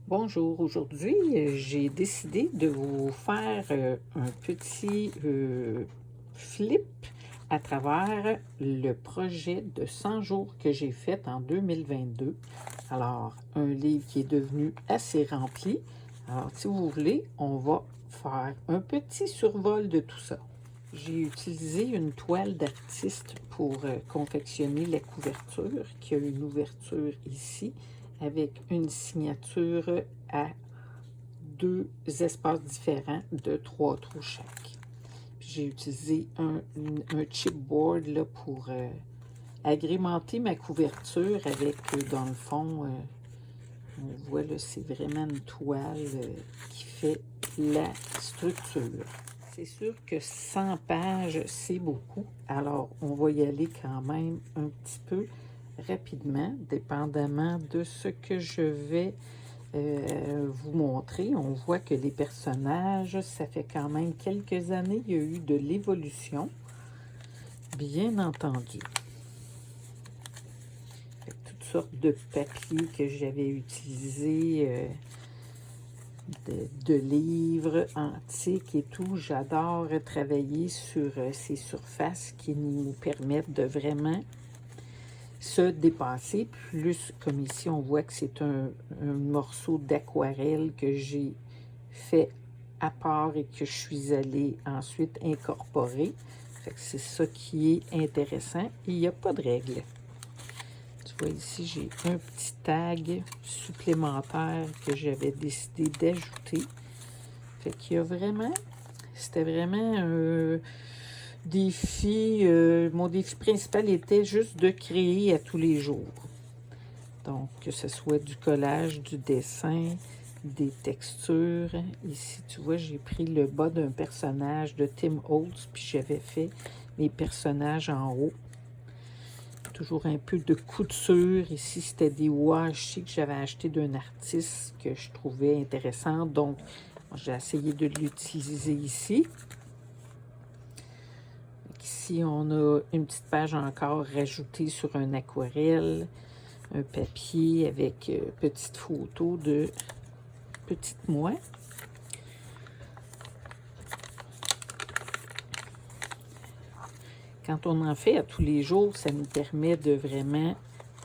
Bonjour, aujourd'hui, j'ai décidé de vous faire un petit flip à travers le projet de 100 jours que j'ai fait en 2022. Alors, un livre qui est devenu assez rempli. Alors, si vous voulez, on va faire un petit survol de tout ça. J'ai utilisé une toile d'artiste pour confectionner la couverture, qui a une ouverture ici avec une signature à deux espaces différents de 3 trous chaque. J'ai utilisé un chipboard là, pour agrémenter ma couverture avec, dans le fond, on voit là, c'est vraiment une toile qui fait la structure. C'est sûr que 100 pages, c'est beaucoup. Alors, on va y aller quand même un petit peu rapidement, dépendamment de ce que je vais vous montrer. On voit que les personnages, ça fait quand même quelques années, il y a eu de l'évolution, bien entendu. Toutes sortes de papiers que j'avais utilisés, de livres antiques et tout. J'adore travailler sur ces surfaces qui nous permettent de vraiment se dépasser. Plus, comme ici, on voit que c'est un morceau d'aquarelle que j'ai fait à part et que je suis allée ensuite incorporer. Fait que c'est ça qui est intéressant. Il n'y a pas de règle. Tu vois ici, j'ai un petit tag supplémentaire que j'avais décidé d'ajouter. Fait qu'il y a vraiment, c'était vraiment un défi. Mon défi principal était juste de créer à tous les jours. Donc, que ce soit du collage, du dessin, des textures. Ici, tu vois, j'ai pris le bas d'un personnage de Tim Holtz, puis j'avais fait mes personnages en haut. Toujours un peu de couture. Ici, c'était des washi que j'avais acheté d'un artiste que je trouvais intéressant. Donc, j'ai essayé de l'utiliser ici. Ici, on a une petite page encore rajoutée sur un aquarelle, un papier avec petite photo de petite moi. Quand on en fait à tous les jours, ça nous permet de vraiment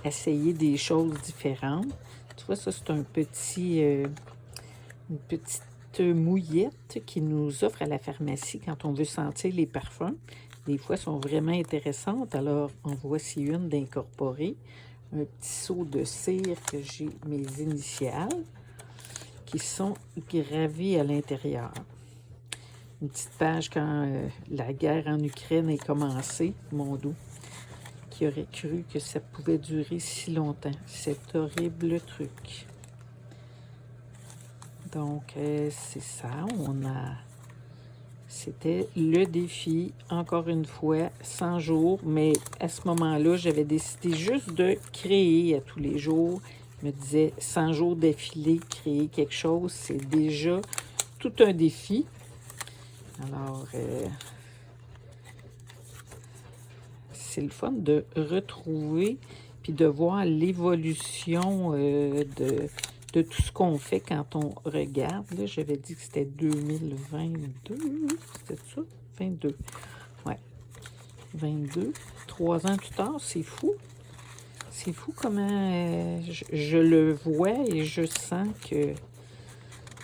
essayer des choses différentes. Tu vois, ça, c'est un petit, une petite mouillette qui nous offre à la pharmacie quand on veut sentir les parfums. Des fois, elles sont vraiment intéressantes. Alors, en voici une d'incorporer. Un petit seau de cire que j'ai mes initiales qui sont gravées à l'intérieur. Une petite page quand la guerre en Ukraine est commencée, mon dos. Qui aurait cru que ça pouvait durer si longtemps, cet horrible truc. Donc, c'est ça, c'était le défi, encore une fois, 100 jours, mais à ce moment-là, j'avais décidé juste de créer à tous les jours. Je me disais, 100 jours d'affilée, créer quelque chose, c'est déjà tout un défi. Alors, c'est le fun de retrouver puis de voir l'évolution de tout ce qu'on fait quand on regarde. Là, j'avais dit que c'était 2022, c'était ça? 22. Ouais, 22. 3 ans plus tard, c'est fou. C'est fou comment je le vois et je sens que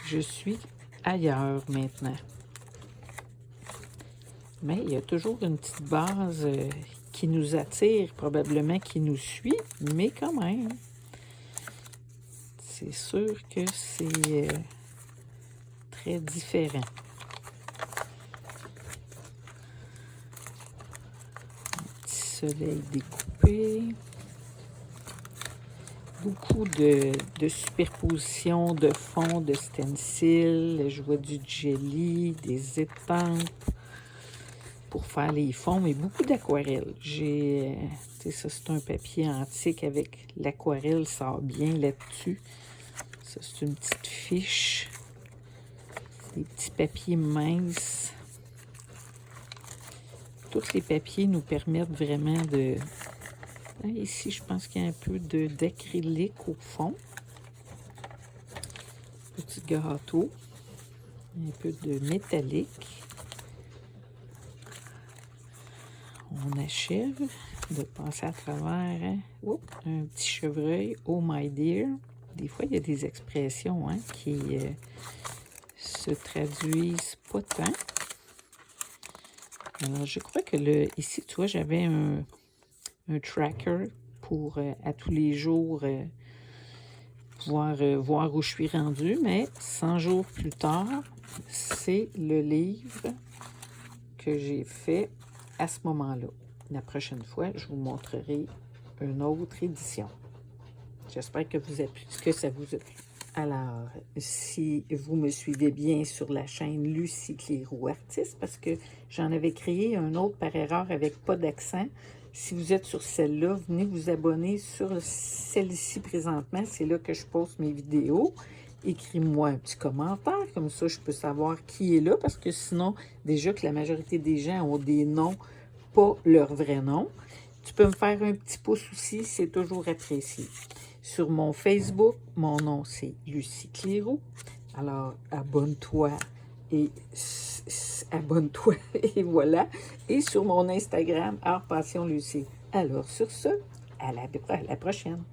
je suis ailleurs maintenant. Mais il y a toujours une petite base qui nous attire, probablement qui nous suit, mais quand même, c'est sûr que c'est très différent. Un petit soleil découpé. Beaucoup de superposition de fond, de stencil. Je vois du jelly, des étampes pour faire les fonds, mais beaucoup d'aquarelle. Ça, c'est un papier antique avec l'aquarelle, ça sort bien là-dessus. Ça, c'est une petite fiche. Des petits papiers minces. Tous les papiers nous permettent vraiment de... Là, ici, je pense qu'il y a un peu d'acrylique au fond. petit gâteau. Un peu de métallique. On achève de passer à travers un petit chevreuil. Oh my dear. Des fois, il y a des expressions qui se traduisent pas tant. Alors, je crois que ici, tu vois, j'avais un tracker pour à tous les jours voir où je suis rendue, mais 100 jours plus tard, c'est le livre que j'ai fait à ce moment-là. La prochaine fois, je vous montrerai une autre édition. J'espère que ça vous a plu. Alors, si vous me suivez bien sur la chaîne Lucie Cléroux Artiste, parce que j'en avais créé un autre par erreur avec pas d'accent. Si vous êtes sur celle-là, venez vous abonner sur celle-ci présentement. C'est là que je poste mes vidéos. Écris-moi un petit commentaire, comme ça je peux savoir qui est là, parce que sinon, déjà que la majorité des gens ont des noms, pas leur vrai nom. Tu peux me faire un petit pouce aussi, c'est toujours apprécié. Sur mon Facebook, mon nom, c'est Lucie Cléroux. Alors, abonne-toi et voilà. Et sur mon Instagram, Art Passion Lucie. Alors, sur ce, à la prochaine.